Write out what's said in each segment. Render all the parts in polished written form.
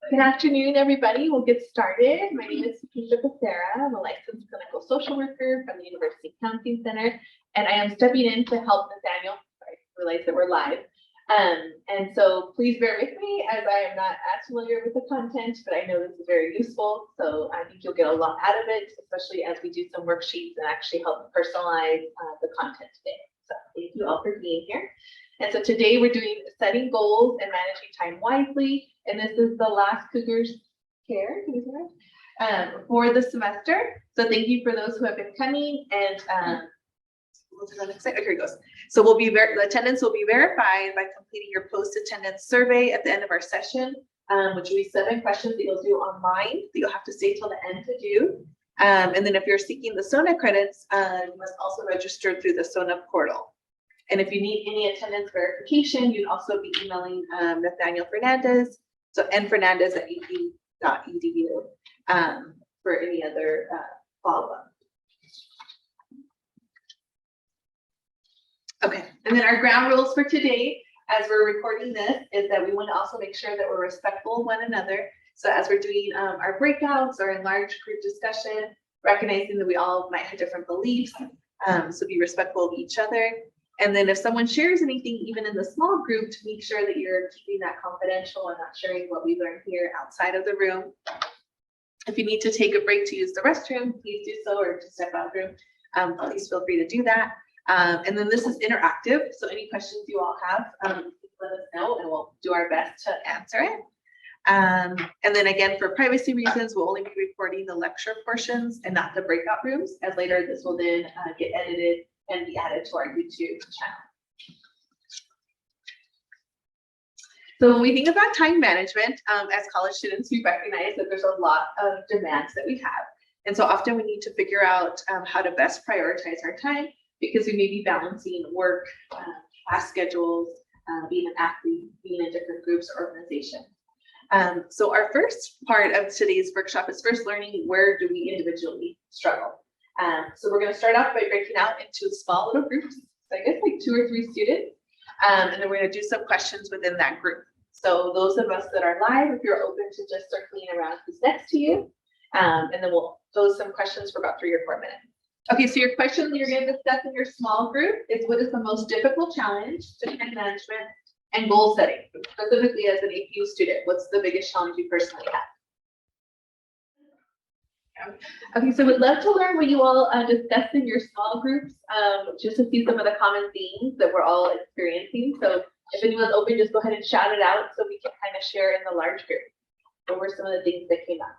Good afternoon, everybody. We'll get started. My name is Platter. I'm a licensed clinical social worker from the University Counseling Center, and I am stepping in to help Nathaniel. Sorry, I realize that we're live. And so please bear with me as I am not as familiar with the content, but I know this is very useful. So I think you'll get a lot out of it, especially as we do some worksheets and actually help personalize the content today. So thank you all for being here. And so today we're doing setting goals and managing time wisely. And this is the last Cougars Care for the semester. So thank you for those who have been coming. And we'll do the next slide. Okay, here it goes. So the attendance will be verified by completing your post-attendance survey at the end of our session, which will be 7 questions that you'll do online that you'll have to stay till the end to do. And then if you're seeking the SONA credits, you must also register through the SONA portal. And if you need any attendance verification, you'd also be emailing Nathaniel Fernandez, and Fernandez at ed.edu for any other follow-up. Okay, and then our ground rules for today, as we're recording this, is that we want to also make sure that we're respectful of one another. So as we're doing our breakouts or in large group discussion, recognizing that we all might have different beliefs, so be respectful of each other. And then if someone shares anything, even in the small group, to make sure that you're keeping that confidential and not sharing what we learned here outside of the room. If you need to take a break to use the restroom, please do so, or to step out of the room, please feel free to do that. And then this is interactive, so any questions you all have, let us know and we'll do our best to answer it. And then again, for privacy reasons, we'll only be recording the lecture portions and not the breakout rooms, as later this will then get edited and be added to our YouTube channel. So when we think about time management, as college students, we recognize that there's a lot of demands that we have. And so often we need to figure out how to best prioritize our time, because we may be balancing work, class schedules, being an athlete, being in different groups or organizations. So our first part of today's workshop is first learning where do we individually struggle. So we're going to start off by breaking out into small little groups, so I guess like 2 or 3 students, and then we're going to do some questions within that group. So those of us that are live, if you're open to just circling around who's next to you, and then we'll pose some questions for about 3 or 4 minutes. Okay, so your question that you're going to discuss in your small group is, what is the most difficult challenge to time management and goal setting? Specifically as an APU student, what's the biggest challenge you personally have? Okay, so we'd love to learn what you all discussed in your small groups, just to see some of the common themes that we're all experiencing. So if anyone's open, just go ahead and shout it out so we can kind of share in the large group. What were some of the things that came up?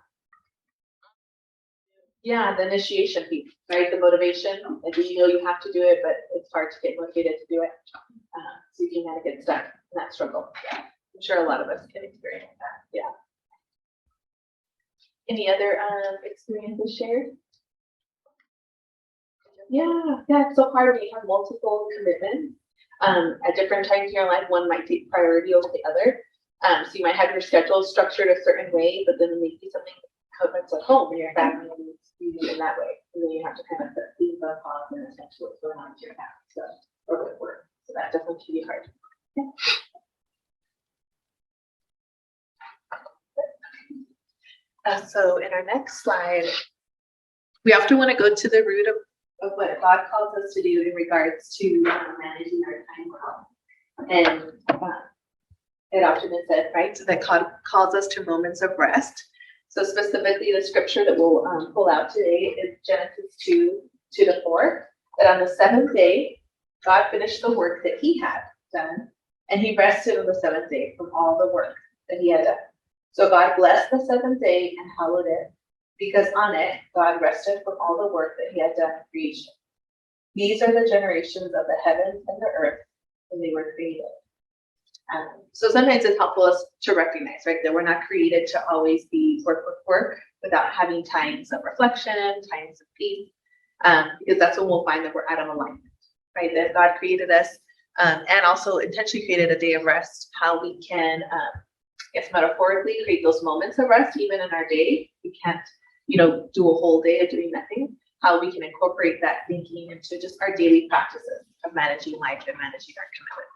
Yeah, the initiation piece, right? The motivation, and you know you have to do it, but it's hard to get motivated to do it. So you can kind of get stuck in that struggle. Yeah. I'm sure a lot of us can experience that. Yeah. Any other experiences shared? Yeah, it's so hard when you have multiple commitments. At different times in your life, one might take priority over the other. So you might have your schedule structured a certain way, but then maybe something that's at home and your family needs you in that way. And then you have to kind of put things on pause and attend to what's going on with your house, so, or with work. So that definitely can be hard. Okay. So in our next slide, we often want to go to the root of what God calls us to do in regards to managing our time well. And it often is said, right, that God calls us to moments of rest. So specifically, the scripture that we'll pull out today is Genesis 2:2-4, that on the 7th day, God finished the work that he had done, and he rested on the 7th day from all the work that he had done. So God blessed the 7th day and hallowed it, because on it, God rested from all the work that he had done in creation. These are the generations of the heavens and the earth when they were created. So sometimes it's helpful us to recognize, right, that we're not created to always be work without having times of reflection, times of peace, because that's when we'll find that we're out of alignment, right? That God created us and also intentionally created a day of rest, how we can, metaphorically create those moments of rest even in our day. We can't, do a whole day of doing nothing. How we can incorporate that thinking into just our daily practices of managing life and managing our commitments.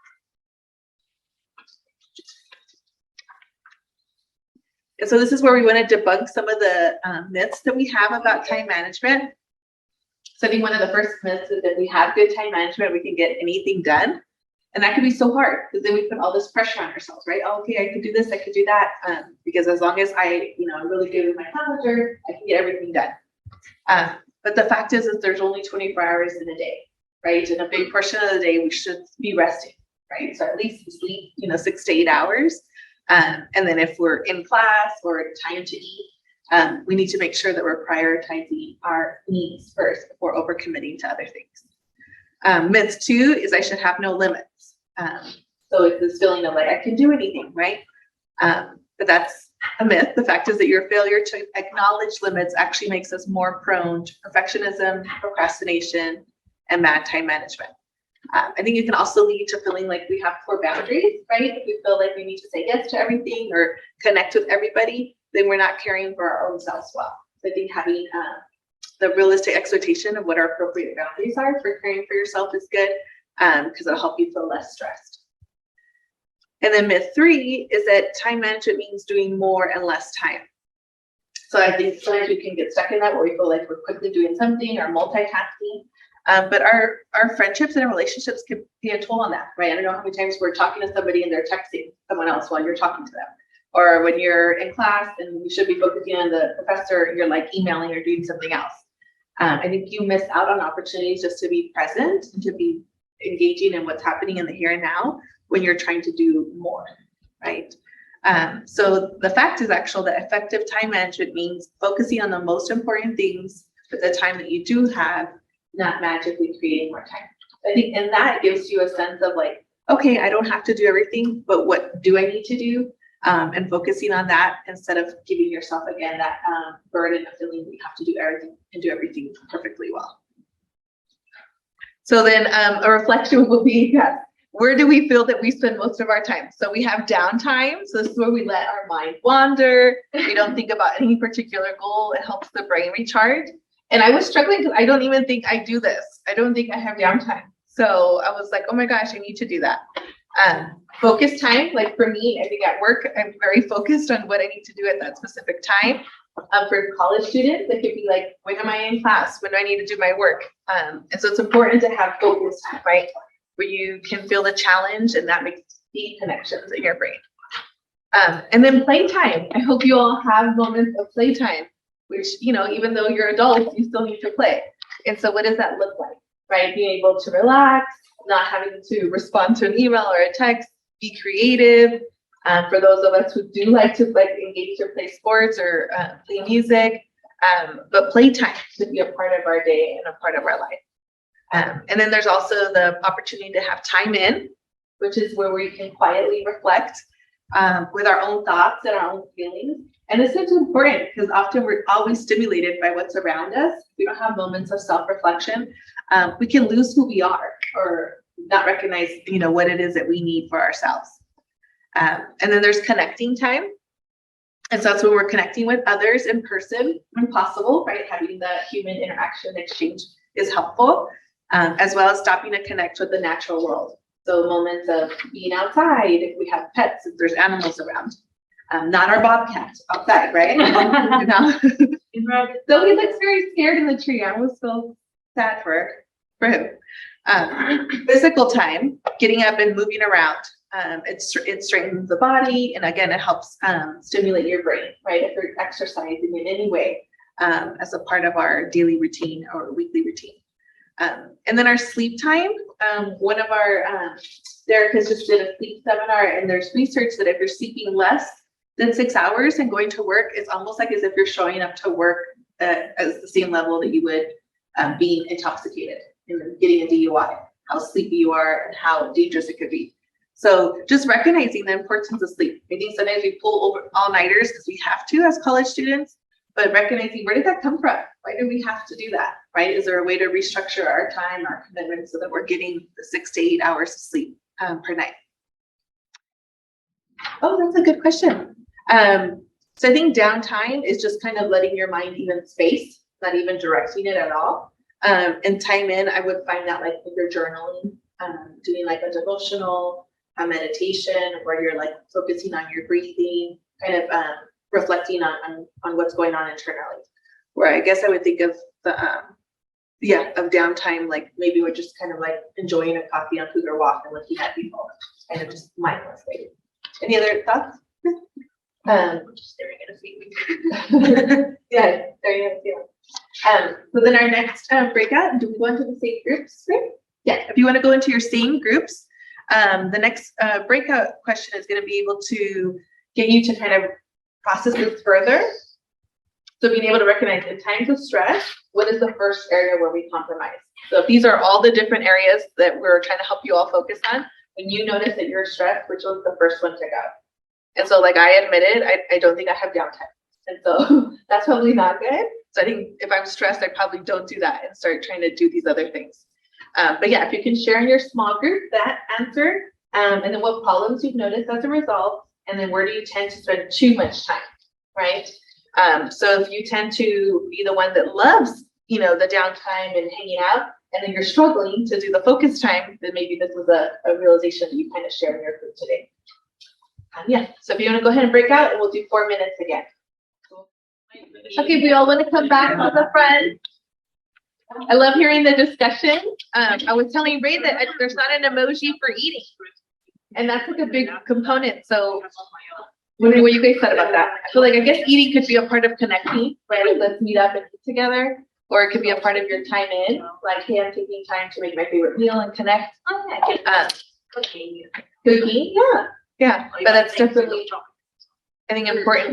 And so this is where we want to debunk some of the myths that we have about time management. So I think one of the first myths is that we have good time management, we can get anything done. And that can be so hard because then we put all this pressure on ourselves, right? Oh, okay, I could do this, I could do that. Because as long as I'm really good with my calendar, I can get everything done. But the fact is there's only 24 hours in a day, right? And a big portion of the day we should be resting, right? So at least sleep, 6 to 8 hours. And then if we're in class or time to eat, we need to make sure that we're prioritizing our needs first before overcommitting to other things. Myth 2 is I should have no limits. So it's this feeling of like, I can do anything, right? But that's a myth. The fact is that your failure to acknowledge limits actually makes us more prone to perfectionism, procrastination, and bad time management. I think it can also lead to feeling like we have poor boundaries, right? If we feel like we need to say yes to everything or connect with everybody, then we're not caring for our own selves well. So I think having the realistic expectation of what our appropriate boundaries are for caring for yourself is good, because it'll help you feel less stressed. And then myth 3 is that time management means doing more and less time. So I think sometimes we can get stuck in that where we feel like we're quickly doing something or multitasking. But our friendships and our relationships can be a toll on that, right? I don't know how many times we're talking to somebody and they're texting someone else while you're talking to them. Or when you're in class and you should be focusing on the professor, you're like emailing or doing something else. I think you miss out on opportunities just to be present and to be engaging in what's happening in the here and now when you're trying to do more, right? So the fact is actually that effective time management means focusing on the most important things with the time that you do have, not magically creating more time. I think, and that gives you a sense of like, okay, I don't have to do everything, but what do I need to do? And focusing on that instead of giving yourself again that burden of feeling you have to do everything and do everything perfectly well. So then a reflection will be, yes, where do we feel that we spend most of our time? So we have downtime. So this is where we let our mind wander. We don't think about any particular goal. It helps the brain recharge. And I was struggling because I don't even think I do this. I don't think I have downtime. So I was like, oh my gosh, I need to do that. Focus time, like for me, I think at work, I'm very focused on what I need to do at that specific time. For college students, it could be like, when am I in class? When do I need to do my work? And so it's important to have focus time, right? Where you can feel the challenge and that makes deep connections in your brain. And then playtime. I hope you all have moments of playtime, which, even though you're adults, you still need to play. And so what does that look like, right? Being able to relax, not having to respond to an email or a text, be creative. For those of us who do like to engage or play sports or play music, but playtime should be a part of our day and a part of our life. And then there's also the opportunity to have time in, which is where we can quietly reflect with our own thoughts and our own feelings. And this is important because often we're always stimulated by what's around us. We don't have moments of self-reflection. We can lose who we are or not recognize, what it is that we need for ourselves. And then there's connecting time. And so that's when we're connecting with others in person when possible, right? Having the human interaction exchange is helpful, as well as stopping to connect with the natural world. So moments of being outside, if we have pets, if there's animals around. Not our bobcat outside, right? So he looks very scared in the tree. I almost feel sad for him. Physical time, getting up and moving around. It strengthens the body, and again, it helps stimulate your brain, right? If you're exercising in any way as a part of our daily routine or weekly routine. And then our sleep time. One of our therapists just did a sleep seminar, and there's research that if you're sleeping less than 6 hours and going to work, it's almost like as if you're showing up to work at the same level that you would being intoxicated and getting a DUI, how sleepy you are and how dangerous it could be. So just recognizing the importance of sleep. I think sometimes we pull over all-nighters because we have to as college students, but recognizing where did that come from? Why do we have to do that, right? Is there a way to restructure our time, our commitment so that we're getting the 6 to 8 hours of sleep per night? Oh, that's a good question. So I think downtime is just kind of letting your mind even space, not even directing it at all. And time in, I would find that like if you're journaling, doing like a devotional, a meditation where you're like focusing on your breathing, kind of reflecting on what's going on internally. Where I guess I would think of the of downtime, like maybe we're just kind of like enjoying a coffee on Cougar Walk and looking at people, kind of just mindlessly. Any other thoughts? Just staring at a feeling. Yeah, staring at a feeling. So then our next breakout, do we go into the same groups? Right? Yeah, if you want to go into your same groups, the next breakout question is going to be able to get you to kind of process this further. So being able to recognize in times of stress, what is the first area where we compromise? So if these are all the different areas that we're trying to help you all focus on, when you notice that you're stressed, which one's the first one to go? And so like I admitted, I don't think I have downtime. And so that's probably not good. So I think if I'm stressed, I probably don't do that and start trying to do these other things. But yeah, if you can share in your small group that answer, and then what problems you've noticed as a result, and then where do you tend to spend too much time, right? So if you tend to be the one that loves, the downtime and hanging out, and then you're struggling to do the focus time, then maybe this was a realization that you kind of share in your group today. So if you want to go ahead and break out, and we'll do 4 minutes again. Okay, we all want to come back on the front. I love hearing the discussion. I was telling Ray that there's not an emoji for eating, and that's like a big component. So wondering what you guys thought about that. So like, I guess eating could be a part of connecting, right? Like, let's meet up and eat together. Or it could be a part of your time in, like, hey, I'm taking time to make my favorite meal and connect. Cooking, yeah. But that's definitely, I think, important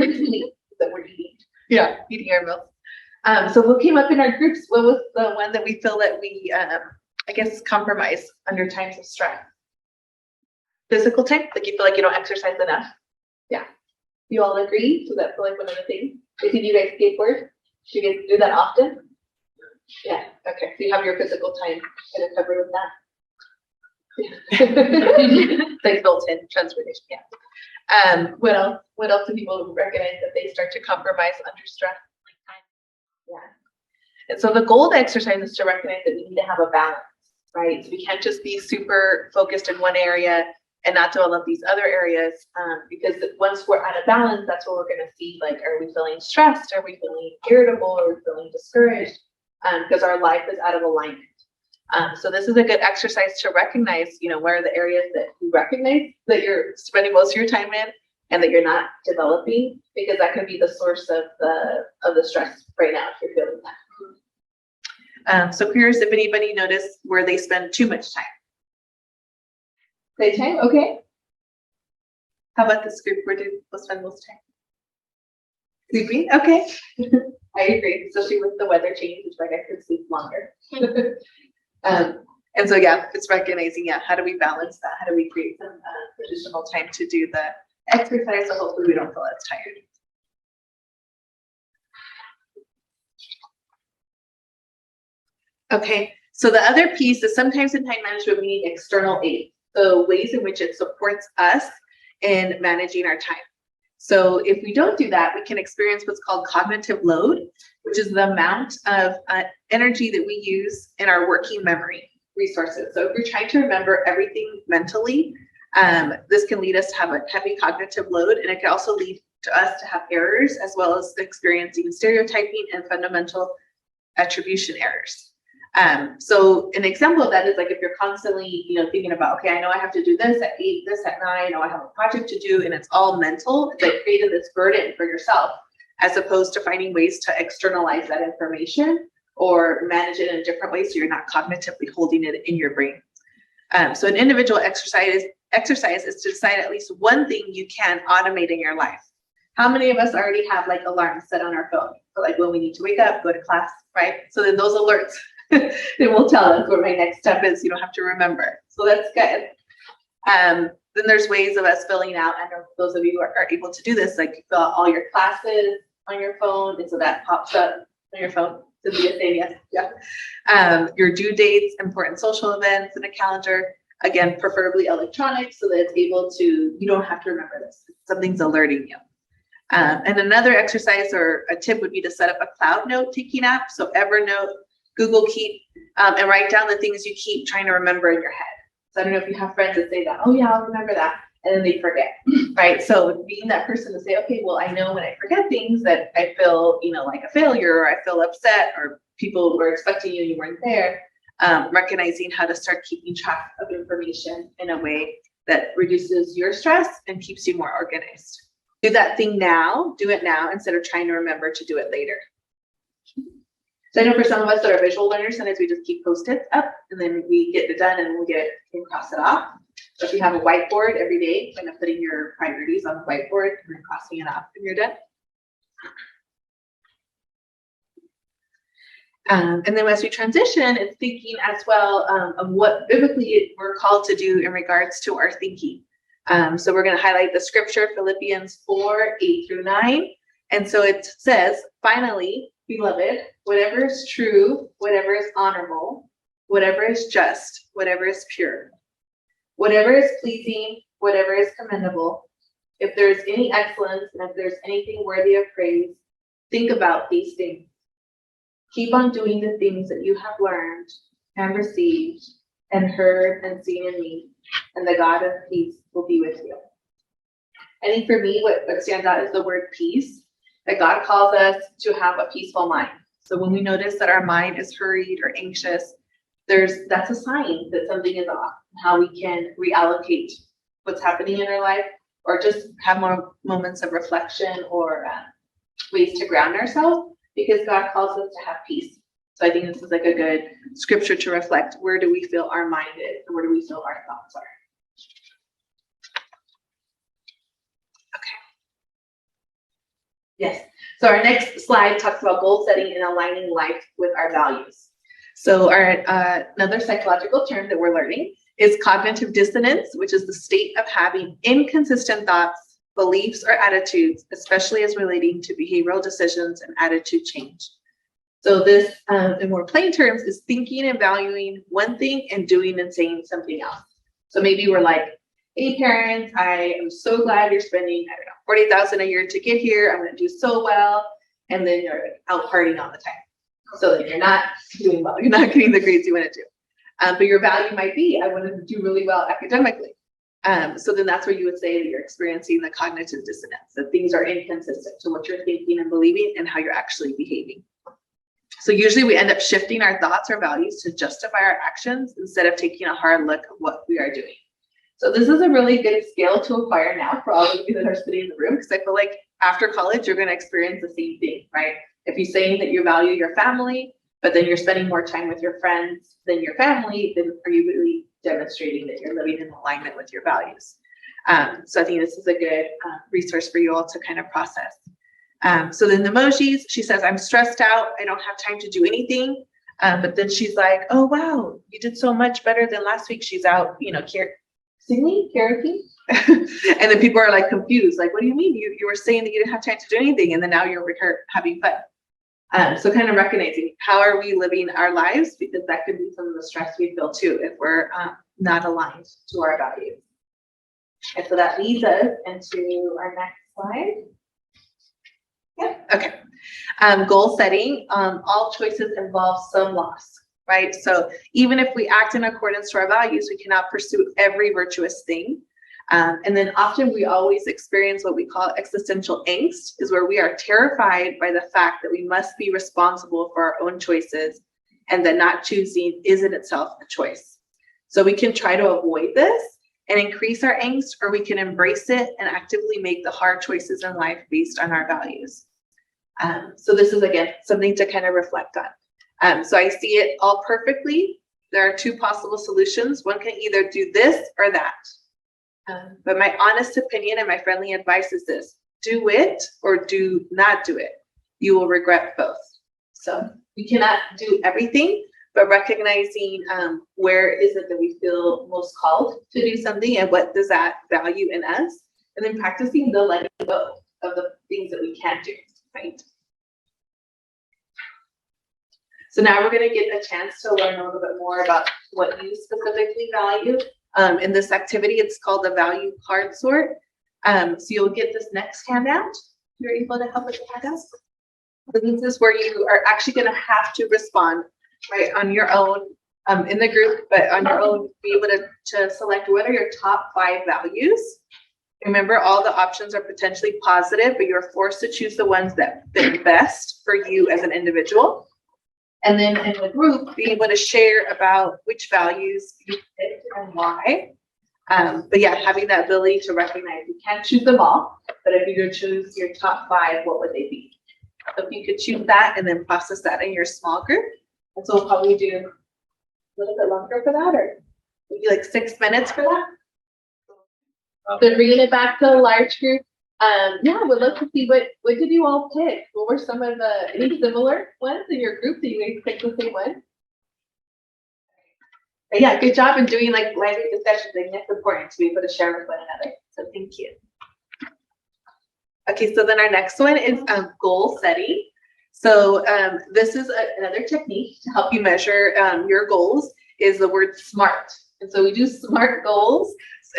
that we're eating. Yeah, eating our meals. So what came up in our groups? What was the one that we feel that we, I guess, compromise under times of stress? Physical time, like you feel like you don't exercise enough. Yeah, you all agree? So that's like one of the things. Did you guys skateboard? Do you guys do that often? Yeah. Okay. So you have your physical time kind of covered with that. Like built-in transportation. Yeah. What else? What else do people recognize that they start to compromise under stress? Yeah. And so the goal of the exercise is to recognize that we need to have a balance, right? So we can't just be super focused in one area and not develop these other areas, because once we're out of balance, that's what we're going to see. Like, are we feeling stressed? Are we feeling irritable? Are we feeling discouraged? Because our life is out of alignment. So this is a good exercise to recognize, where are the areas that you recognize that you're spending most of your time in and that you're not developing, because that could be the source of the stress right now if you're feeling that. So curious if anybody noticed where they spend too much time. Playtime, okay. How about this group? Where do people spend most time? Sleeping, okay. I agree, especially with the weather change. It's like I could sleep longer. And so, yeah, it's recognizing, how do we balance that? How do we create some additional time to do the exercise so hopefully we don't feel as tired? Okay, so the other piece is sometimes in time management we need external aid. So ways in which it supports us in managing our time. So if we don't do that, we can experience what's called cognitive load, which is the amount of energy that we use in our working memory resources. So if we're trying to remember everything mentally, this can lead us to have a heavy cognitive load, and it can also lead to us to have errors, as well as experiencing stereotyping and fundamental attribution errors. So an example of that is like if you're constantly, thinking about, okay, I know I have to do this at 8, this at 9, I know I have a project to do, and it's all mental. It's like creating this burden for yourself, as opposed to finding ways to externalize that information or manage it in a different way so you're not cognitively holding it in your brain. So an individual exercise is to decide at least one thing you can automate in your life. How many of us already have like alarms set on our phone for like when we need to wake up, go to class, right? So then those alerts, they will tell us what my next step is. You don't have to remember. So that's good. Then there's ways of us filling out. I know those of you who are able to do this, like you fill out all your classes on your phone, and so that pops up on your phone. Cynthia saying yes, yeah. Your due dates, important social events in a calendar. Again, preferably electronic, so that it's able to, you don't have to remember this. Something's alerting you. And another exercise or a tip would be to set up a cloud note taking app. So Evernote, Google Keep, and write down the things you keep trying to remember in your head. So I don't know if you have friends that say that, oh yeah, I'll remember that. and then they forget, right? So being that person to say, okay, well, I know when I forget things that I feel, like a failure, or I feel upset, or people were expecting you and you weren't there. Recognizing how to start keeping track of information in a way that reduces your stress and keeps you more organized. Do that thing now, do it now, instead of trying to remember to do it later. So I know for some of us that are visual learners, sometimes we just keep Post-its up and then we get it done and we cross it off. So if you have a whiteboard every day, kind of putting your priorities on the whiteboard and then crossing it off when you're done. And then as we transition, it's thinking as well of what biblically we're called to do in regards to our thinking. So we're going to highlight the scripture, Philippians 4:8-9. And so it says, finally, beloved, whatever is true, whatever is honorable, whatever is just, whatever is pure, whatever is pleasing, whatever is commendable, if there is any excellence and if there's anything worthy of praise, think about these things. Keep on doing the things that you have learned and received and heard and seen in me, and the God of peace will be with you. I think for me, what stands out is the word peace, that God calls us to have a peaceful mind. So when we notice that our mind is hurried or anxious, that's a sign that something is off, how we can reallocate what's happening in our life, or just have more moments of reflection or ways to ground ourselves, because God calls us to have peace. So I think this is like a good scripture to reflect. Where do we feel our mind is, and where do we feel our thoughts are? Okay. Yes. So our next slide talks about goal setting and aligning life with our values. So our another psychological term that we're learning is cognitive dissonance, which is the state of having inconsistent thoughts, beliefs, or attitudes, especially as relating to behavioral decisions and attitude change. So this, in more plain terms, is thinking and valuing one thing and doing and saying something else. So maybe we're like, hey parents, I am so glad you're spending, $40,000 a year to get here. I'm going to do so well. And then you're out partying all the time. So then you're not doing well. You're not getting the grades you want to do. But your value might be, I want to do really well academically. So then that's where you would say that you're experiencing the cognitive dissonance, that things are inconsistent to what you're thinking and believing and how you're actually behaving. So usually we end up shifting our thoughts or values to justify our actions instead of taking a hard look at what we are doing. So this is a really good skill to acquire now for all of you that are sitting in the room, because I feel like after college, you're going to experience the same thing, right? If you're saying that you value your family, but then you're spending more time with your friends than your family, then are you really demonstrating that you're living in alignment with your values? So I think this is a good resource for you all to kind of process. So then the emojis, she says, I'm stressed out. I don't have time to do anything. But then she's like, oh, wow, you did so much better than last week. She's out, singing, karaoke. And then people are like confused. Like, what do you mean? You were saying that you didn't have time to do anything. And then now you're having fun. So kind of recognizing how are we living our lives, because that could be some of the stress we feel too if we're not aligned to our values. And so that leads us into our next slide. Yeah. Okay. Goal setting. All choices involve some loss, right? So even if we act in accordance to our values, we cannot pursue every virtuous thing. And then often we always experience what we call existential angst, is where we are terrified by the fact that we must be responsible for our own choices and that not choosing is in itself a choice. So we can try to avoid this and increase our angst, or we can embrace it and actively make the hard choices in life based on our values. So this is, again, something to kind of reflect on. So I see it all perfectly. There are two possible solutions. One can either do this or that. But my honest opinion and my friendly advice is this: do it or do not do it. You will regret both. So we cannot do everything, but recognizing where is it that we feel most called to do something and what does that value in us, and then practicing the letting go of the things that we can't do, right? So now we're going to get a chance to learn a little bit more about what you specifically value. In this activity, it's called the value card sort. So you'll get this next handout. You're able to help with the handout. So this is where you are actually going to have to respond, right, on your own in the group, but on your own, be able to select what are your top 5 values. Remember, all the options are potentially positive, but you're forced to choose the ones that fit best for you as an individual. And then in the group, be able to share about which values you picked and why. But yeah, having that ability to recognize you can't choose them all, but if you could choose your top 5, what would they be? So if you could choose that and then process that in your small group. And so we'll probably do a little bit longer for that, or maybe like 6 minutes for that. So bringing it back to the large group, yeah, we'd love to see what did you all pick? What were some of the any similar ones in your group? Did you guys pick the same one? But yeah, good job in doing like lively discussions. I think that's important to be able to share with one another. So thank you. Okay, so then our next one is goal setting. So this is another technique to help you measure your goals, is the word SMART. And so we do SMART goals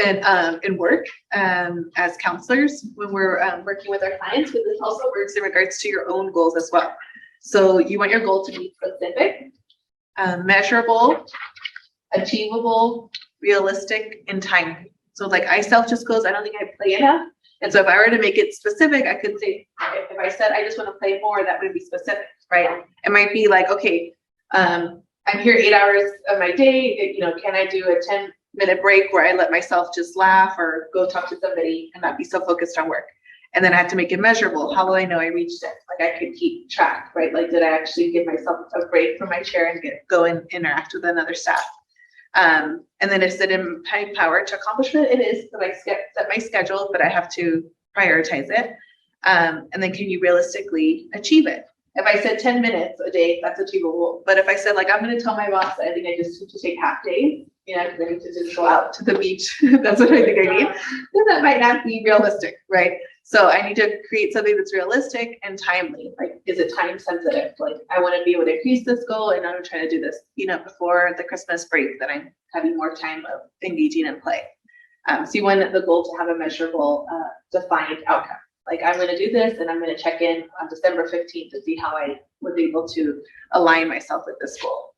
in work as counselors when we're working with our clients, but this also works in regards to your own goals as well. So you want your goal to be specific, measurable, achievable, realistic, and timely. So like I self-just goals, I don't think I play enough. And so if I were to make it specific, I could say, if I said I just want to play more, that would be specific, right? It might be like, okay, I'm here 8 hours of my day. Can I do a 10-minute break where I let myself just laugh or go talk to somebody and not be so focused on work? And then I have to make it measurable. How will I know I reached it? Like I could keep track, right? Like, did I actually give myself a break from my chair and go and interact with another staff? And then is it in my power to accomplishment? It is, but I set my schedule, but I have to prioritize it. And then can you realistically achieve it? If I said 10 minutes a day, that's achievable. But if I said, like, I'm going to tell my boss that I think I just need to take half days, because I need to just go out to the beach, that's what I think I need, then that might not be realistic, right? So I need to create something that's realistic and timely. Like, is it time sensitive? Like, I want to be able to increase this goal, and I'm trying to do this, before the Christmas break, that I'm having more time of engaging in play. So you want the goal to have a measurable, defined outcome. Like, I'm going to do this, and I'm going to check in on December 15th to see how I was able to align myself with this goal.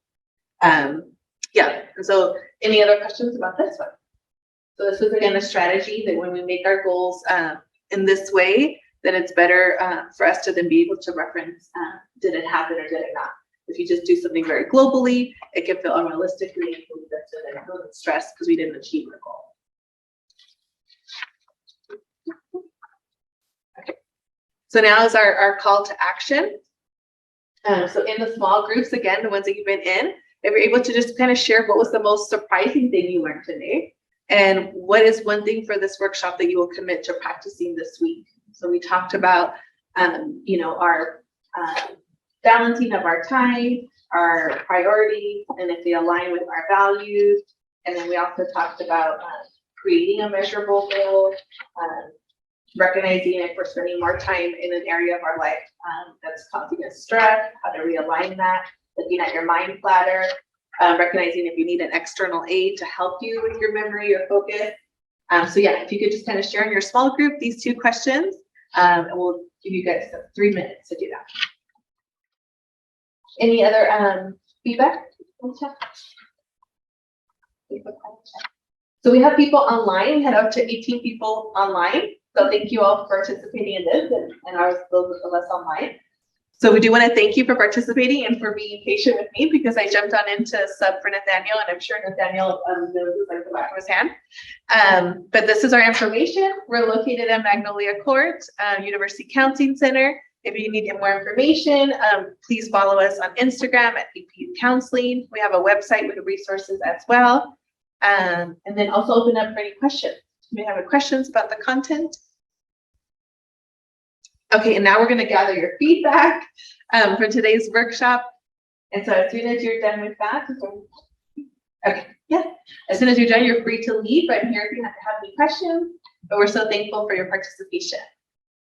Yeah. And so any other questions about this one? So this is, again, a strategy that when we make our goals in this way, then it's better for us to then be able to reference, did it happen or did it not? If you just do something very globally, it can feel unrealistically, and then feel stressed because we didn't achieve our goal. Okay. So now is our call to action. So in the small groups, again, the ones that you've been in, if you're able to just kind of share what was the most surprising thing you learned today, and what is one thing for this workshop that you will commit to practicing this week. So we talked about, our balancing of our time, our priorities, and if they align with our values. And then we also talked about creating a measurable goal, recognizing if we're spending more time in an area of our life that's causing us stress, how to realign that, looking at your mind platter, recognizing if you need an external aid to help you with your memory or focus. So yeah, if you could just kind of share in your small group these 2 questions, and we'll give you guys 3 minutes to do that. Any other feedback? So we have people online. We had up to 18 people online. So thank you all for participating in this, and those of us online. So we do want to thank you for participating and for being patient with me, because I jumped on into sub for Nathaniel, and I'm sure Nathaniel knows like the back of his hand. But this is our information. We're located in Magnolia Court, University Counseling Center. If you need more information, please follow us on Instagram at APU Counseling. We have a website with resources as well. And then also open up for any questions. Do you have any questions about the content? Okay, and now we're going to gather your feedback for today's workshop. And so as soon as you're done with that, okay, yeah, as soon as you're done, you're free to leave. I'm here if you have any questions, but we're so thankful for your participation.